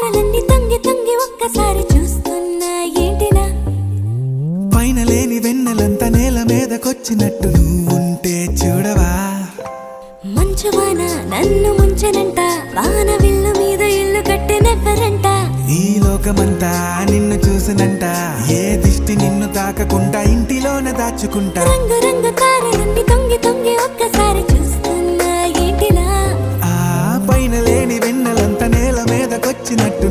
తారలన్నీ తొంగి తొంగి ఒక్కసారి చూస్తున్నా ఏంటిలా పైన లేని వెన్నెలంతా నేల మీదకొచ్చినట్టు నువ్వుంటే చూడవా మంచువాన నన్ను ముంచెనంట వాన విల్లు మీద ఇల్లు కట్టినెవ్వరంట ఈ లోకమంతా నిన్ను చూసినంట ఏ దిష్టి నిన్ను తాకకుండా ఇంటిలోనే దాచుకుంటా రంగు రంగు తారలన్నీ తొంగి తొంగి ఒక్కసారి చూస్తున్నా ఏంటిలా ఆ పైన లేని వెన్నెలంతా నేల మీదకొచ్చినట్టు